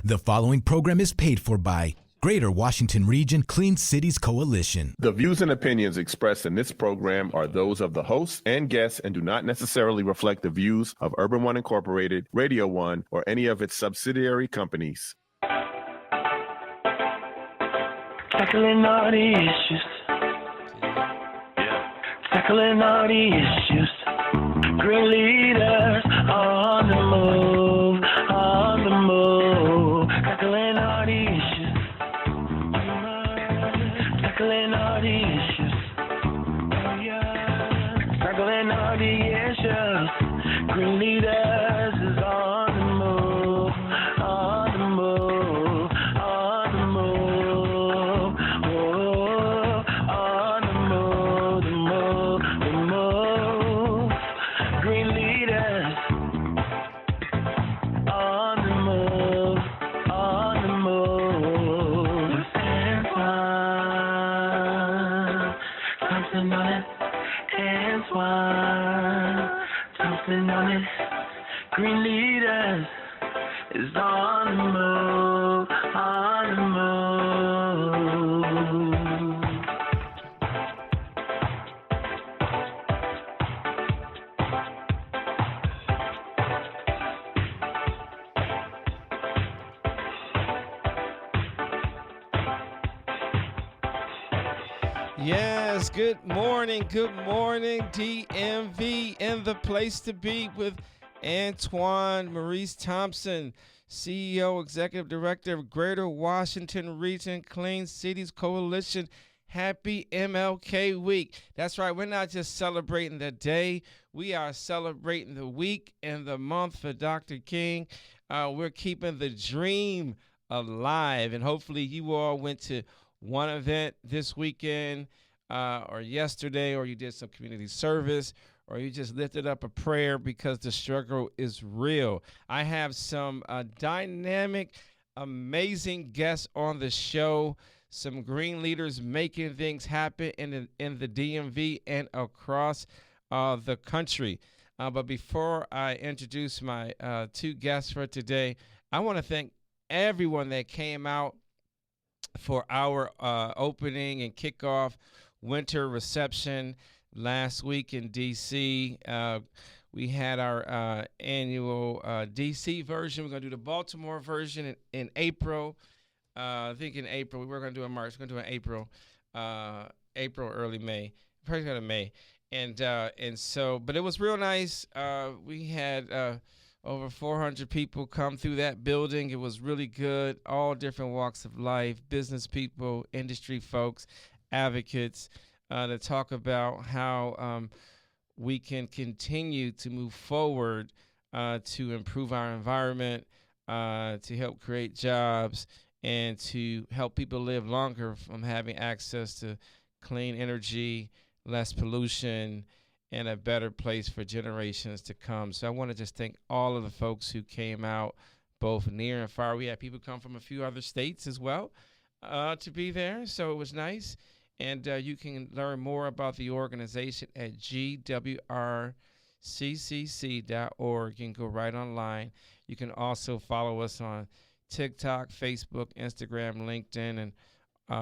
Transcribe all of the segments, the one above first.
The following program is paid for by Greater Washington Region Clean Cities Coalition. The views and opinions expressed in this program are those of the hosts and guests and do not necessarily reflect the views of Urban One Incorporated, Radio One, or any of its subsidiary companies. Tackling all the issues. Tackling all the issues. Green leaders on the move, on the move. Tackling all the issues. Tackling all the issues. Tackling all the issues. Green leaders is on the move, on the move, on the move. Oh, on the move, the move, the move. Green leaders on the move, on the move. Antoine Thompson on it, Antoine Thompson on it. Green leaders is on the move, on the move. Yes, good morning, DMV, and the place to be with Antoine Maurice Thompson, CEO, Executive Director of Greater Washington Region Clean Cities Coalition. Happy MLK Week. That's right, we're not just celebrating the day, we are celebrating the week and the month for Dr. King. We're keeping the dream alive, and hopefully you all went to one event this weekend or yesterday, or you did some community service, or you just lifted up a prayer because the struggle is real. I have some dynamic, amazing guests on the show, some green leaders making things happen in the DMV and across the country. But before I introduce my two guests for today, I want to thank everyone that came out for our opening and kickoff winter reception last week in D.C. We had our annual D.C. version. We're going to do the Baltimore version in April. I think in April. We were going to do it in March. We're going to do it in April, early May. Probably going to May. And so, but it was real nice. We had over 400 people come through that building. It was really good. All different walks of life, business people, industry folks, advocates, to talk about how we can continue to move forward to improve our environment, to help create jobs, and to help people live longer from having access to clean energy, less pollution, and a better place for generations to come. So I want to just thank all of the folks who came out, both near and far. We had people come from a few other states as well to be there, so it was nice. And you can learn more about the organization at GWRCCC.org. You can go right online. You can also follow us on TikTok, Facebook, Instagram, LinkedIn, and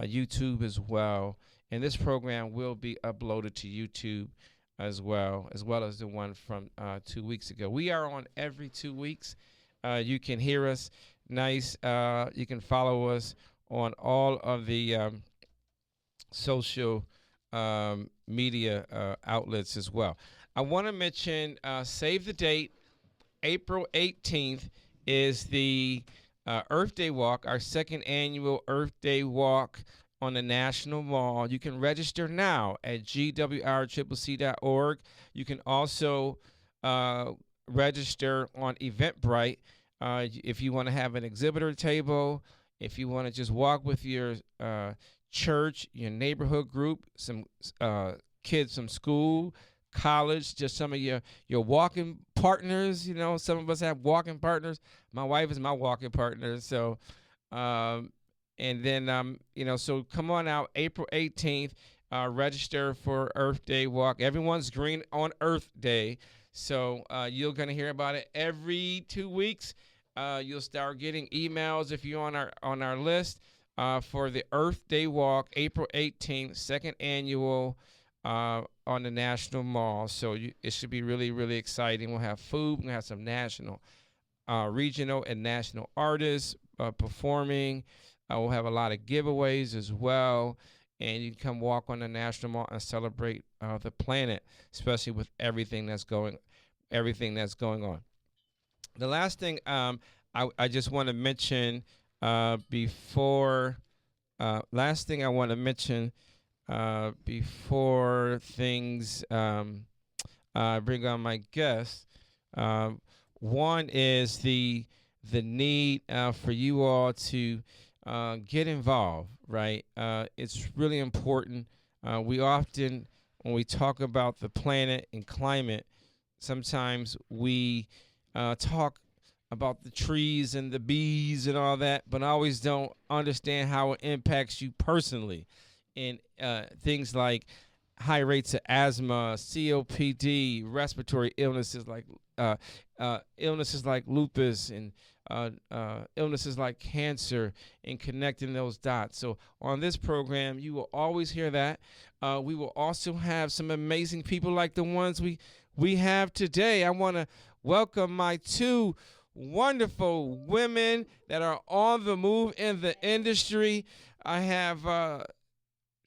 YouTube as well. And this program will be uploaded to YouTube as well as the one from 2 weeks ago. We are on every 2 weeks. You can hear us nice. You can follow us on all of the social media outlets as well. I want to mention, save the date, April 18th is the Earth Day Walk, our second annual Earth Day Walk on the National Mall. You can register now at GWRCCC.org. You can also register on Eventbrite if you want to have an exhibitor table, if you want to just walk with your church, your neighborhood group, some kids from school, college, just some of your walking partners. You know, some of us have walking partners. My wife is my walking partner. So, and then, so come on out April 18th, register for Earth Day Walk. Everyone's green on Earth Day. So you're going to hear about it every 2 weeks. You'll start getting emails if you're on our list for the Earth Day Walk, April 18th, second annual on the National Mall. So it should be really, really exciting. We'll have food. We'll have some national, regional, and national artists performing. We'll have a lot of giveaways as well. And you can come walk on the National Mall and celebrate the planet, especially with everything that's going on. The last thing I just want to mention before things bring on my guests. One is the need for you all to get involved, right? It's really important. We often, when we talk about the planet and climate, sometimes we talk about the trees and the bees and all that, but I always don't understand how it impacts you personally. And things like high rates of asthma, COPD, respiratory illnesses like lupus and illnesses like cancer, and connecting those dots. So on this program, you will always hear that. We will also have some amazing people like the ones we have today. I want to welcome my two wonderful women that are on the move in the industry. I have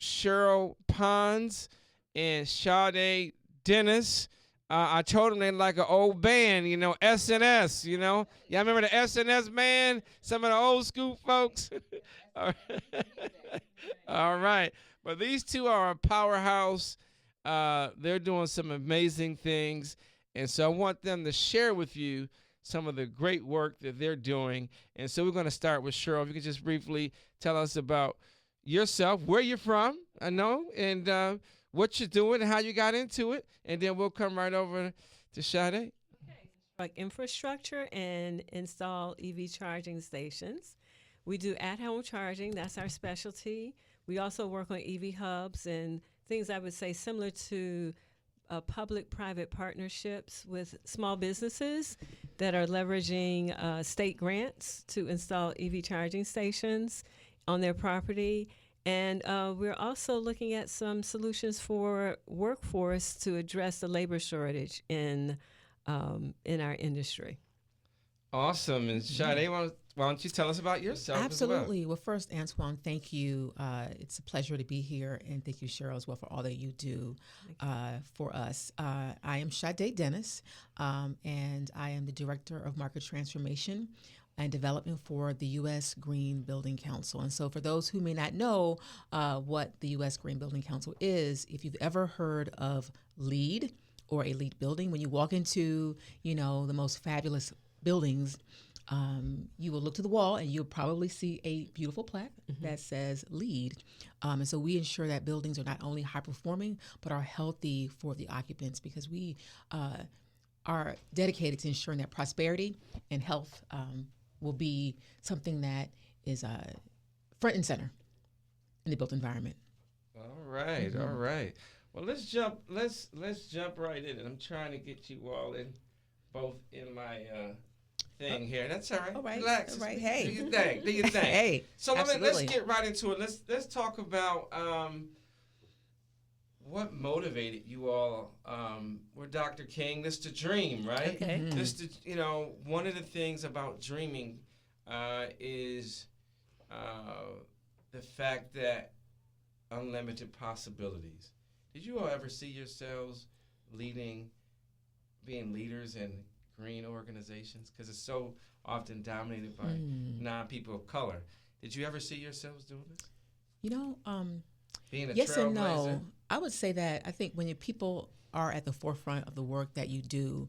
Sheryl Ponds and Sade Dennis. I told them they're like an old band, SNS, Y'all remember the SNS band? Some of the old school folks? All right. But these two are a powerhouse. They're doing some amazing things. And so I want them to share with you some of the great work that they're doing. And so we're going to start with Sheryl. If you could just briefly tell us about yourself, where you're from, and what you're doing and how you got into it. And then we'll come right over to Sade. Okay. Like infrastructure and install EV charging stations. We do at-home charging. That's our specialty. We also work on EV hubs and things I would say similar to public-private partnerships with small businesses that are leveraging state grants to install EV charging stations on their property. And we're also looking at some solutions for workforce to address the labor shortage in our industry. Awesome. And Sade, why don't you tell us about yourself? Absolutely. Well, first, Antoine, thank you. It's a pleasure to be here. And thank you, Sheryl, as well, for all that you do for us. I am Sade Dennis, and I am the Director of Market Transformation and Development for the U.S. Green Building Council. And so for those who may not know what the U.S. Green Building Council is, if you've ever heard of LEED or a LEED building, when you walk into, the most fabulous buildings, you will look to the wall and you'll probably see a beautiful plaque that says LEED. And so we ensure that buildings are not only high performing, but are healthy for the occupants, because we are dedicated to ensuring that prosperity and health will be something that is front and center in the built environment. All right, all right. Well, let's jump right in. I'm trying to get you all in, both in my thing here. That's all right. All right. Relax. All right. Hey. Do your thing. Do your thing. Hey. So let's absolutely. get right into it. Let's talk about what motivated you all. We're Dr. King. This the dream, right? Okay. This one of the things about dreaming is the fact that unlimited possibilities. Did you all ever see yourselves being leaders in green organizations? Because it's so often dominated by non-people of color. Did you ever see yourselves doing this? Being a Yes and no. trailblazer? I would say that I think when your people are at the forefront of the work that you do,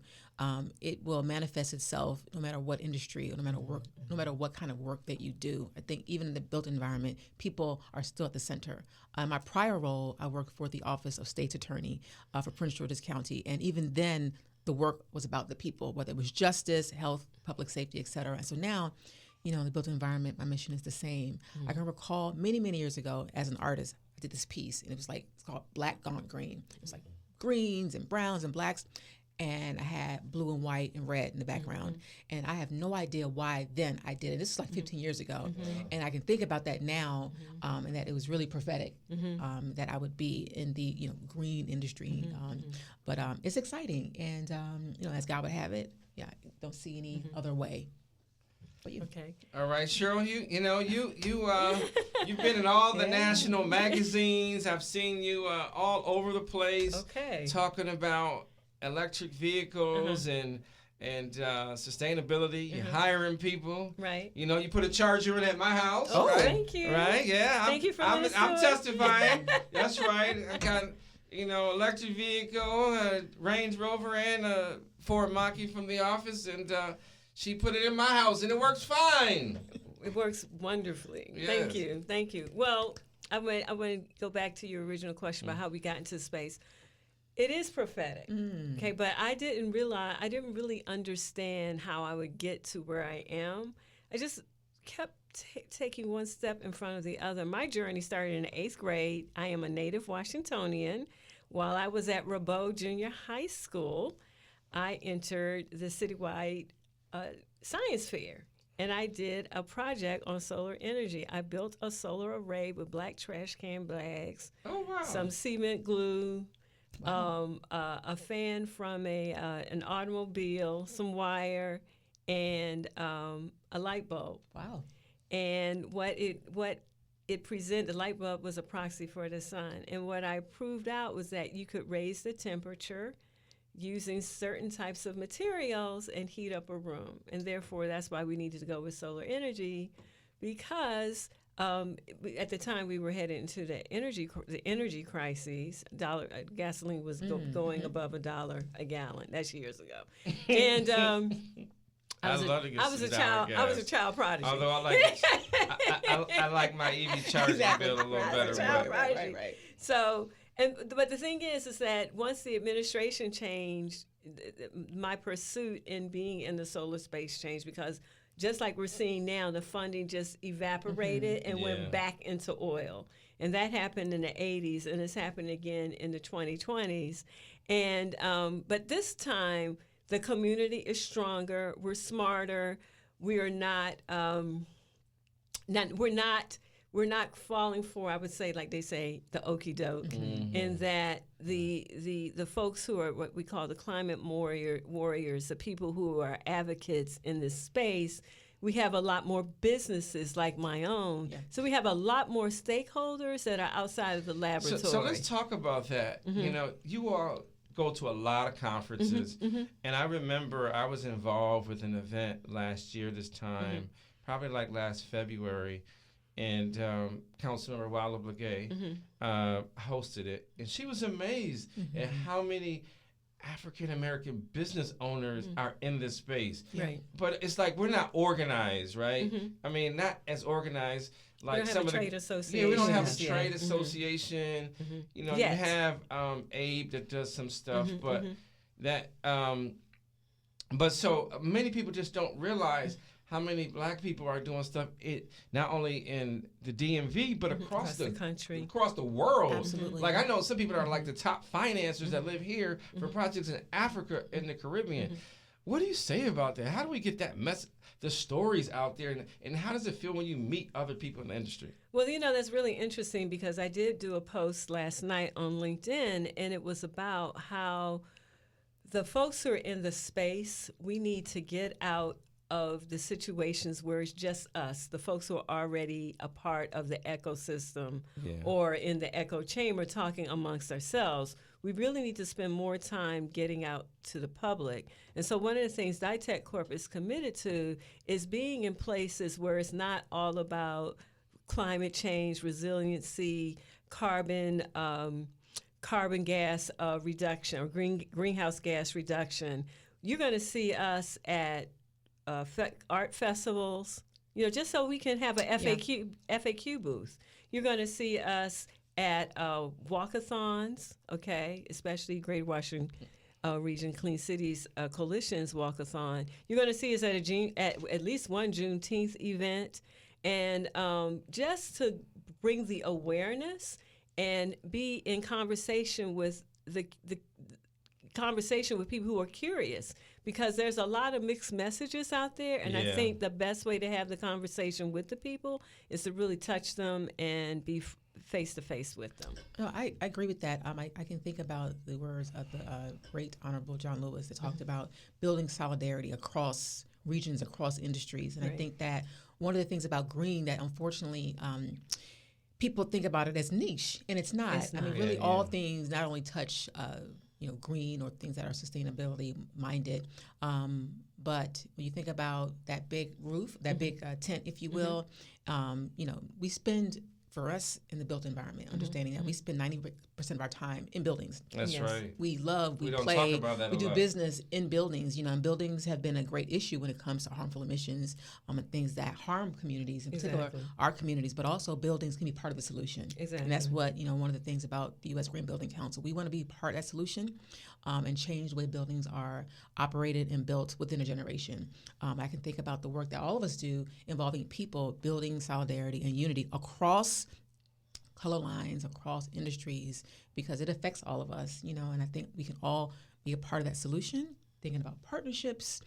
it will manifest itself no matter what industry or no matter what kind of work that you do. I think even in the built environment, people are still at the center. My prior role, I worked for the Office of State's Attorney for Prince George's County, and even then, the work was about the people, whether it was justice, health, public safety, et cetera. And so now, in the built environment, my mission is the same. I can recall many, many years ago as an artist, I did this piece, and it's called Black Gone Green. It was like greens and browns and blacks. and I had blue and white and red in the background. And I have no idea why then I did it. This is like 15 years ago. And I can think about that now, and that it was really prophetic that I would be in the green industry. But it's exciting. And, as God would have it, I don't see any other way. Okay. All right, Sheryl, you've been in all the national magazines. I've seen you all over the place. Okay. Talking about electric vehicles and sustainability. You're hiring people. Right. You put a charger in at my house. Oh, right? thank you. Right. Yeah. Thank you for I'm listening. testifying. That's right. I got electric vehicle, a Range Rover, and a Ford Mach-E from the office, and she put it in my house, and it works fine. It works wonderfully. Yes. Thank you. Well, I want to go back to your original question about how we got into space. It is prophetic, okay, but I didn't really understand how I would get to where I am. I just kept taking one step in front of the other. My journey started in the 8th grade. I am a native Washingtonian. While I was at Rabot Junior High School, I entered the citywide science fair, and I did a project on solar energy. I built a solar array with black trash can bags, some cement glue, a fan from an automobile, some wire, and a light bulb. Wow. And what it presented, the light bulb was a proxy for the sun. And what I proved out was that you could raise the temperature using certain types of materials and heat up a room. And therefore, that's why we needed to go with solar energy, because at the time we were headed into the energy crises. Gasoline was going above $1 a gallon. That's years ago. And I was a child prodigy. Although I like my EV charging bill a little better. Right. So, but the thing is that once the administration changed, my pursuit in being in the solar space changed, because just like we're seeing now, the funding just evaporated and went back into oil. And that happened in the 80s, and it's happened again in the 2020s. And but this time, the community is stronger. We're smarter. We are not. We're not falling for, I would say, like they say, the okie doke, in that the folks who are what we call the climate warriors, the people who are advocates in this space. We have a lot more businesses like my own. Yeah. So we have a lot more stakeholders that are outside of the laboratory. So let's talk about that. You all go to a lot of conferences. And I remember I was involved with an event last year this time, probably like last February, and Councilmember Walla Blagay hosted it. And she was amazed at how many African-American business owners are in this space. Right. But it's like we're not organized, right? I mean, not as organized like we don't some have of a the trade association. Yeah, we don't have a trade association. You know, you have Abe that does some stuff, but that but so many people just don't realize how many black people are doing stuff not only in the DMV, but across the country, across the world. Absolutely. Like I know some people are like the top financiers that live here for projects in Africa and the Caribbean. What do you say about that? How do we get that the stories out there, and how does it feel when you meet other people in the industry? Well, you know, that's really interesting, because I did do a post last night on LinkedIn, and it was about how the folks who are in the space, we need to get out of the situations where it's just us, the folks who are already a part of the ecosystem or in the echo chamber talking amongst ourselves. We really need to spend more time getting out to the public. And so one of the things DITEC Corp is committed to is being in places where it's not all about climate change, resiliency, carbon gas reduction, or greenhouse gas reduction. You're going to see us at art festivals, you know, just so we can have a FAQ booth. You're going to see us at walkathons, okay, especially Greater Washington Region Clean Cities Coalition's walkathon. You're going to see us at least one Juneteenth event, and just to bring the awareness and be in conversation with the conversation with people who are curious, because there's a lot of mixed messages out there, and I think the best way to have the conversation with the people is to really touch them and be face to face with them. No, I agree with that. I can think about the words of the great Honorable John Lewis that talked about building solidarity across regions, across industries, and I think that one of the things about green that unfortunately people think about it as niche, and it's not. I mean, really, all things not only touch green or things that are sustainability minded, but when you think about that big roof, that big tent, if you will, we spend, for us in the built environment, understanding that we spend 90% of our time in buildings. That's right. We love, we don't play, talk about that we a do lot. business in buildings, and buildings have been a great issue when it comes to harmful emissions and things that harm communities, in particular our communities, but also buildings can be part of the solution. Exactly. And that's what, one of the things about the U.S. Green Building Council. We want to be part of that solution and change the way buildings are operated and built within a generation. I can think about the work that all of us do involving people, building solidarity and unity across color lines, across industries, because it affects all of us, and I think we can all be a part of that solution, thinking about partnerships,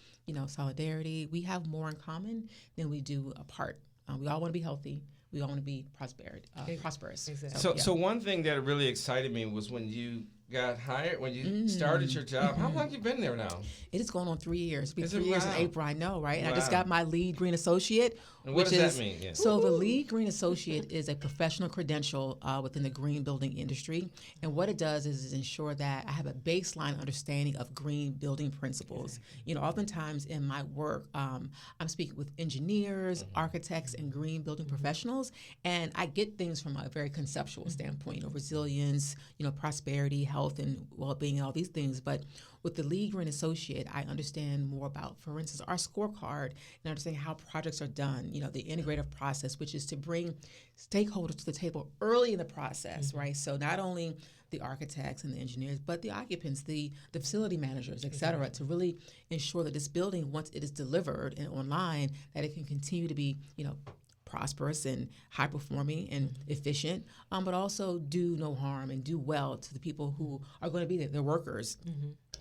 solidarity. We have more in common than we do apart. We all want to be healthy. We all want to be prosperous. Exactly. So one thing that really excited me was when you got hired, when you started your job. How long have you been there now? It is going on 3 years. It'll be Is it? 3 years in Wow. April, I know, right? And I just Wow. got my lead green associate. And what which does is, that mean? Yeah. So the lead green associate is a professional credential within the green building industry. And what it does is ensure that I have a baseline understanding of green building principles. Oftentimes in my work, I'm speaking with engineers, architects, and green building professionals. And I get things from a very conceptual standpoint, resilience, prosperity, health, and well-being, and all these things. But with the lead green associate, I understand more about, for instance, our scorecard and understanding how projects are done, the integrative process, which is to bring stakeholders to the table early in the process, right? So not only the architects and the engineers, but the occupants, the facility managers, et cetera, to really ensure that this building, once it is delivered and online, that it can continue to be, prosperous and high performing and efficient, but also do no harm and do well to the people who are going to be there, the workers,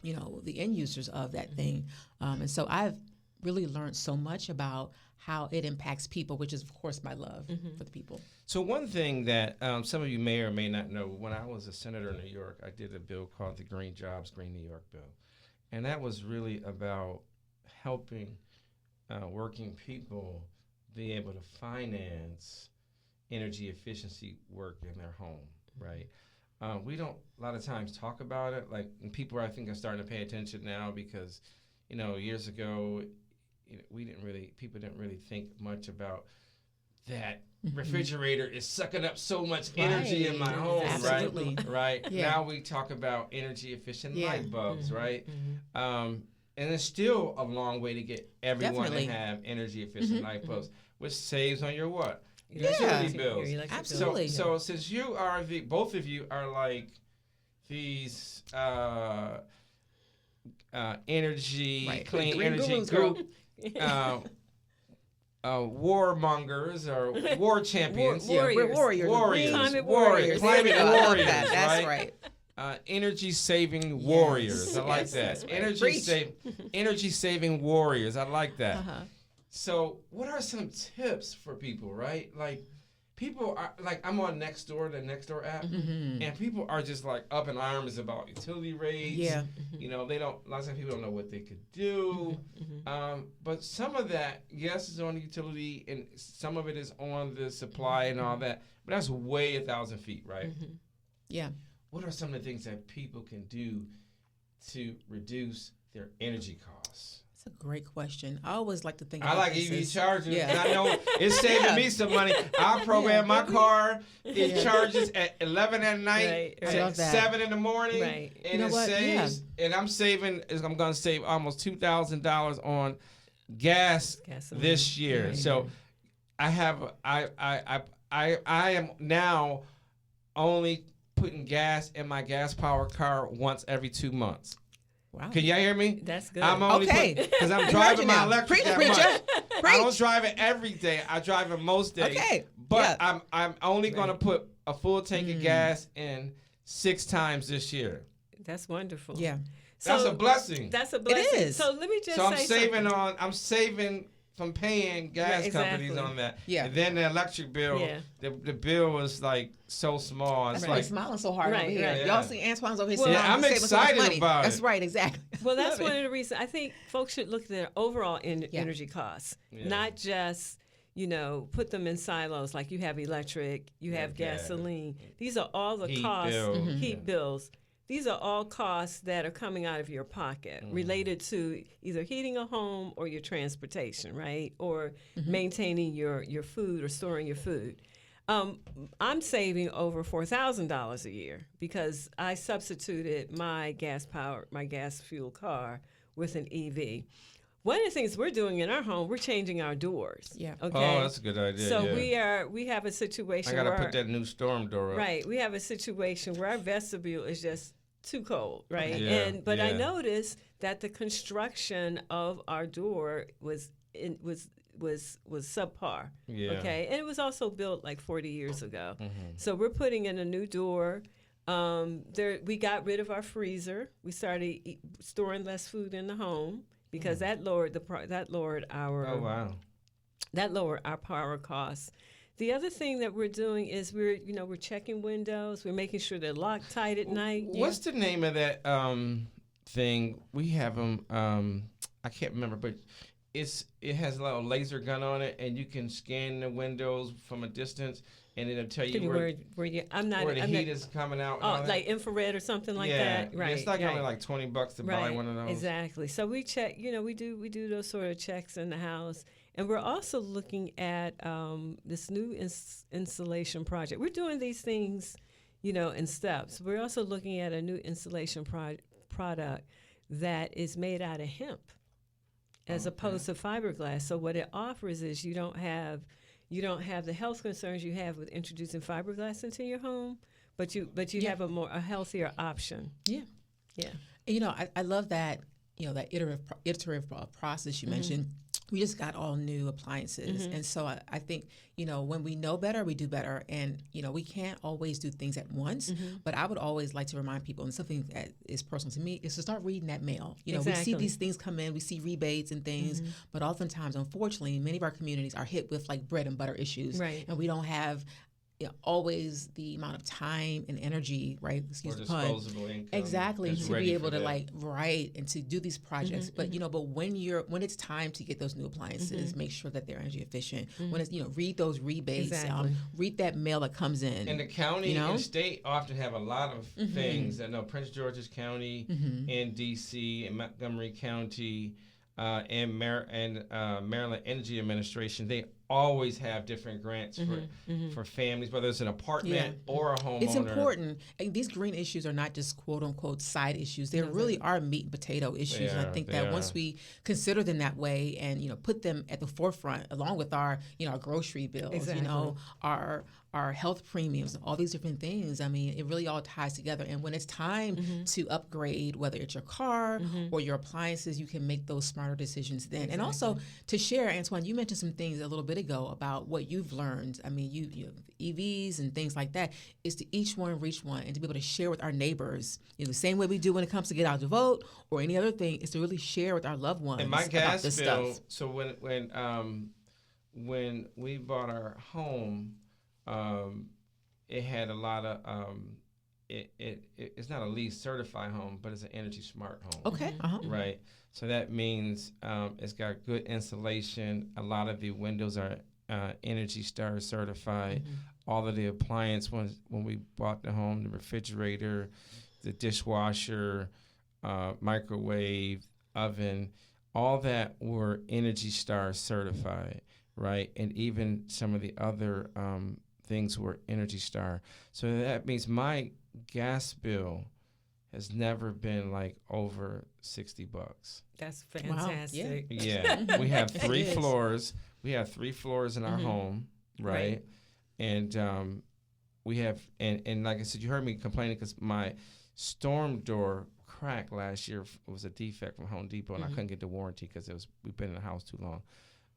the end users of that thing. And so I've really learned so much about how it impacts people, which is, of course, my love for the people. So one thing that some of you may or may not know, when I was a senator in New York, I did a bill called the Green Jobs, Green New York bill. And that was really about helping working people be able to finance energy efficiency work in their home, right? We don't a lot of times talk about it. Like, and people I think are starting to pay attention now because, years ago, people didn't really think much about that. Refrigerator is sucking up so much energy in my home, Absolutely. right? Yeah. Now we talk about energy efficient light bulbs, right? And it's still a long way to get everyone Definitely. to have energy efficient light bulbs, which saves on your what? Yeah. Utility bills. Absolutely. So since you are both of you are like these energy, clean Green energy Gurus group, warmongers or war champions. Warriors. Warriors. Climate Warriors. Climate I love warriors. that. That's right. right. Energy saving warriors. I like Yes, that. that's right. Energy saving warriors. I like that. Uh-huh. So, what are some tips for people, right? Like, people are like, I'm on the Nextdoor app, and people are just like up in arms about utility rates. Yeah. A lot of times people don't know what they could do. But some of that, yes, is on the utility, and some of it is on the supply and all that. But that's way 1,000 feet, right? Yeah. What are some of the things that people can do to reduce their energy costs? That's a great question. I always like to think I about like this EV as- charging. Yeah. And I know it's saving me some money. I program my car. It charges at 11 at night, Right, I love at that. 7 in the morning, Right. and You know it what? saves. And I'm going to save almost $2,000 on gas Gasoline. this year. Right. So I am now only putting gas in my gas powered car once every 2 months. Wow. Can y'all hear me? That's good. I'm only Okay. because I'm driving my now. electric that Preach, much. preacher. I don't Preach. drive it every day. I drive it most days. Okay. But Yeah. I'm only going to put a full tank of gas in 6 times this year. That's wonderful. Yeah. That's a blessing. That's a blessing. is. So let me just So say I'm saving from paying gas Right, companies exactly. on that. Yeah. And then the electric bill, Yeah. the bill was like so small. It's That's like like smiling so hard Right, over here. right. Y'all see Antoine's over here Well, smiling. Yeah, I'm saving so much excited money. about That's it. right, exactly. Well, that's Love one it. of the reasons I think folks should look at their overall Yeah. energy costs, Yeah. not just put them in silos like you have electric, you have gas. gasoline. These are all the Heat costs, bills. Mm-hmm. heat bills. These are all costs that are coming out of your pocket related to either heating a home or your transportation, right? Or maintaining your food or storing your food. I'm saving over $4,000 a year because I substituted my gas fuel car with an EV. One of the things we're doing in our home, we're changing our doors. Yeah. Okay. Oh, that's a good idea. So yeah. we have a situation I gotta where put that new storm door up. right, we have a situation where our vestibule is just too cold, right? Okay. Yeah, But I yeah. noticed that the construction of our door was subpar. Yeah. Okay, and it was also built like 40 years ago. Mm-hmm. So we're putting in a new door. We got rid of our freezer. We started storing less food in the home because that lowered our Oh wow. that lowered our power costs. The other thing that we're doing is we're checking windows. We're making sure they're locked tight at night. What's the name of that thing? We have them. I can't remember, but it has a little laser gun on it, and you can scan the windows from a distance, and it'll tell you where the heat is coming out. and all that. like infrared or something like yeah. that. Right. It's like right. only like $20 to buy one of those. Exactly. So we check. We do those sort of checks in the house, and we're also looking at this new insulation project. We're doing these things, in steps. We're also looking at a new insulation product that is made out of hemp, as opposed to fiberglass. So what it offers is you don't have the health concerns you have with introducing fiberglass into your home, but you have a healthier option. Yeah. Yeah. And, I love that, that iterative process you mentioned. We just got all new appliances. And so I think, when we know better, we do better. And, we can't always do things at once. But I would always like to remind people, and something that is personal to me, is to start reading that mail. We see these things come in, we see rebates and things. But oftentimes, unfortunately, many of our communities are hit with like bread and butter issues. Right. And we don't have always the amount of time and energy, right? Excuse Or the pun. disposable income. Exactly, that's to ready be able for to that. write and to do these projects. But but when it's time to get those new appliances, make sure that they're energy efficient. When it's read those rebates, Exactly. read that mail that comes in. And the county and state often have a lot of things. I know Prince George's County and D.C. and Montgomery County and Maryland Energy Administration, they always have different grants for families, whether it's an apartment or a homeowner. It's important. And these green issues are not just quote unquote side issues. They really are meat and potato issues. And I think that once we consider them that way and put them at the forefront, along with our our grocery bills, our health premiums, all these different things. I mean, it really all ties together. And when it's time to upgrade, whether it's your car or your appliances, you can make those smarter decisions then. And also to share, Antoine, you mentioned some things a little bit ago about what you've learned. I mean, you EVs and things like that, is to each one reach one and to be able to share with our neighbors. The same way we do when it comes to get out to vote or any other thing, is to really share with our loved ones And my about gas this bill. stuff. So when we bought our home, it had a lot of it's not a LEED certified home, but it's an Energy Smart home. Okay. Right. So that means it's got good insulation. A lot of the windows are Energy Star certified. All of the appliance when we bought the home, the refrigerator, the dishwasher, microwave, oven, all that were Energy Star certified, right? And even some of the other things were Energy Star. So that means my gas bill has never been like over $60. That's fantastic. Yeah. We have three is. floors. We have 3 floors in our home, right? And we have, and like I said, you heard me complaining because my storm door cracked last year. It was a defect from Home Depot, and I couldn't get the warranty because we've been in the house too long.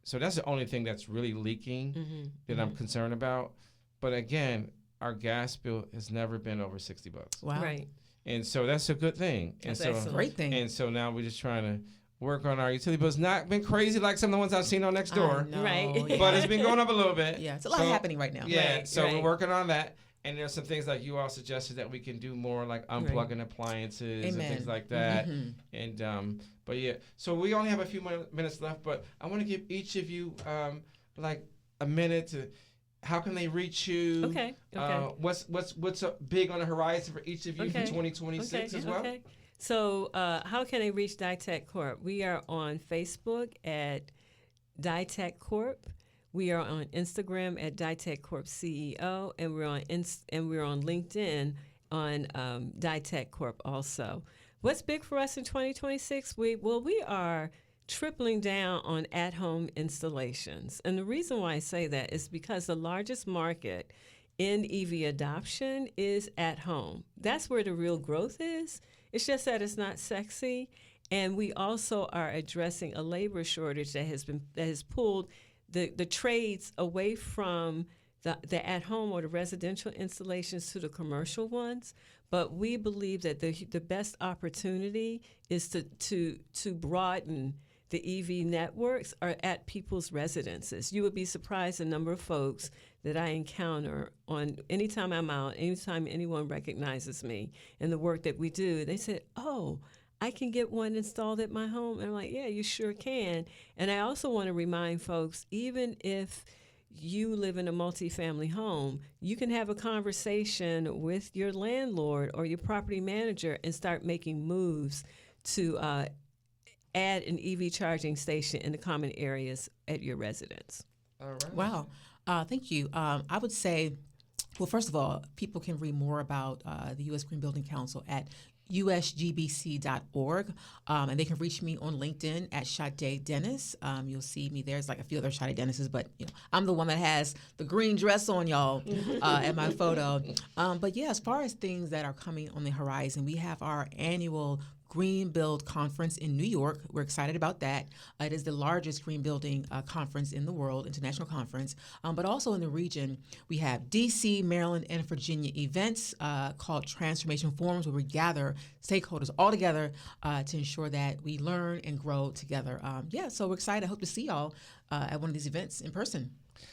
So that's the only thing that's really leaking that I'm concerned about. But again, our gas bill has never been over $60. Wow. Right. And so that's a good thing. And That's so excellent. Great thing. And so now we're just trying to work on our utility bills. Not been crazy like some of the ones I've seen on Nextdoor, I know, Right. yeah. but it's been going up a little bit. Yeah, it's a lot So, happening right now. Yeah, Right, so we're right. working on that. And there's some things like you all suggested that we can do more, like unplugging appliances and Amen. things like that. Mhm. And but yeah, so we only have a few minutes left, but I want to give each of you like a minute to. How can they reach you? Okay. What's big on the horizon for each of you for Okay. 2026 as well? Okay. So how can they reach Ditech Corp? We are on Facebook at Ditech Corp. We are on Instagram at Ditech Corp CEO, and we're on LinkedIn on Ditech Corp also. What's big for us in 2026? We are tripling down on at-home installations. And the reason why I say that is because the largest market in EV adoption is at home. That's where the real growth is. It's just that it's not sexy. And we also are addressing a labor shortage that has pulled the trades away from the at-home or the residential installations to the commercial ones. But we believe that the best opportunity is to broaden the EV networks are at people's residences. You would be surprised the number of folks that I encounter on anytime I'm out, anytime anyone recognizes me and the work that we do. They said, "Oh, I can get one installed at my home." And I'm like, "Yeah, you sure can." And I also want to remind folks, even if you live in a multifamily home, you can have a conversation with your landlord or your property manager and start making moves to add an EV charging station in the common areas at your residence. All right. Wow. Thank you. I would say, well, first of all, people can read more about the U.S. Green Building Council at usgbc.org, and they can reach me on LinkedIn at Sade Dennis. You'll see me there. There's like a few other Sade Dennises, but I'm the one that has the green dress on, y'all, at my photo. But yeah, as far as things that are coming on the horizon, we have our annual Green Build Conference in New York. We're excited about that. It is the largest green building conference in the world, international conference. But also in the region, we have D.C., Maryland, and Virginia events called Transformation Forums, where we gather stakeholders all together to ensure that we learn and grow together. So we're excited. I hope to see y'all at one of these events in person.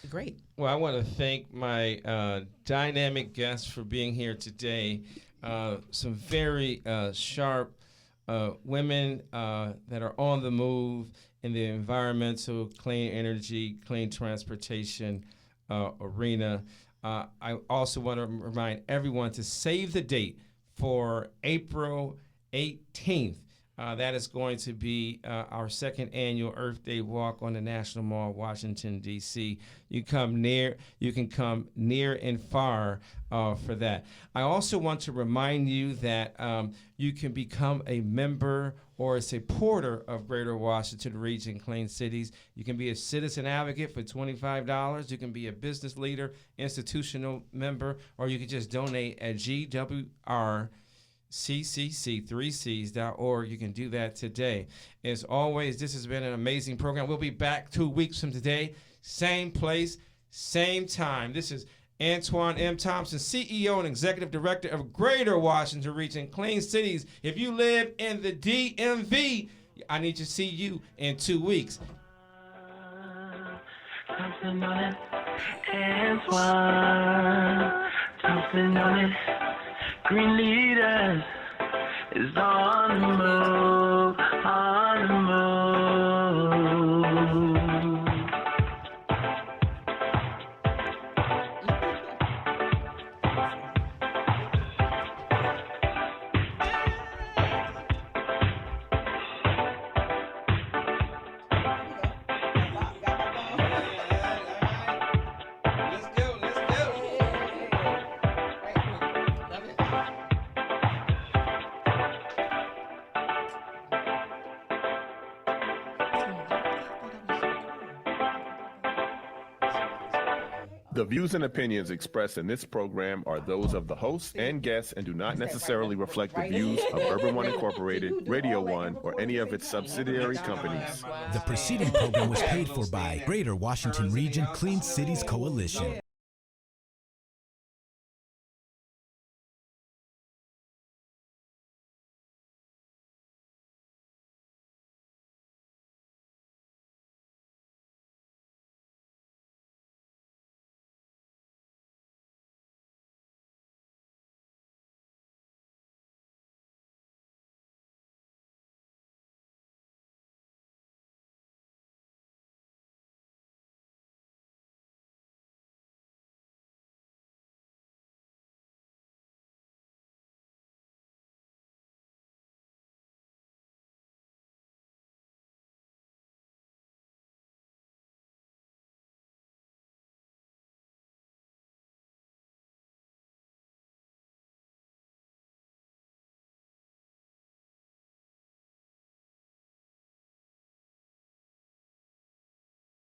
Great. Well, I want to thank my dynamic guests for being here today. Some very sharp women that are on the move in the environmental, clean energy, clean transportation arena. I also want to remind everyone to save the date for April 18th. That is going to be our second annual Earth Day walk on the National Mall, Washington, D.C. You can come near and far for that. I also want to remind you that you can become a member or a supporter of Greater Washington Region Clean Cities. You can be a citizen advocate for $25. You can be a business leader, institutional member, or you can just donate at GWRCCC3Cs.org. You can do that today. As always, this has been an amazing program. We'll be back 2 weeks from today. Same place, same time. This is Antoine M. Thompson, CEO and Executive Director of Greater Washington Region Clean Cities. If you live in the DMV, I need to see you in 2 weeks. Thompson on it, Antoine. Thompson on it, Green Leaders is on the move, on the move. The views and opinions expressed in this program are those of the host and guests and do not necessarily reflect the views of Urban One Incorporated, Radio One, or any of its subsidiary companies. The preceding program was paid for by Greater Washington Region Clean Cities Coalition.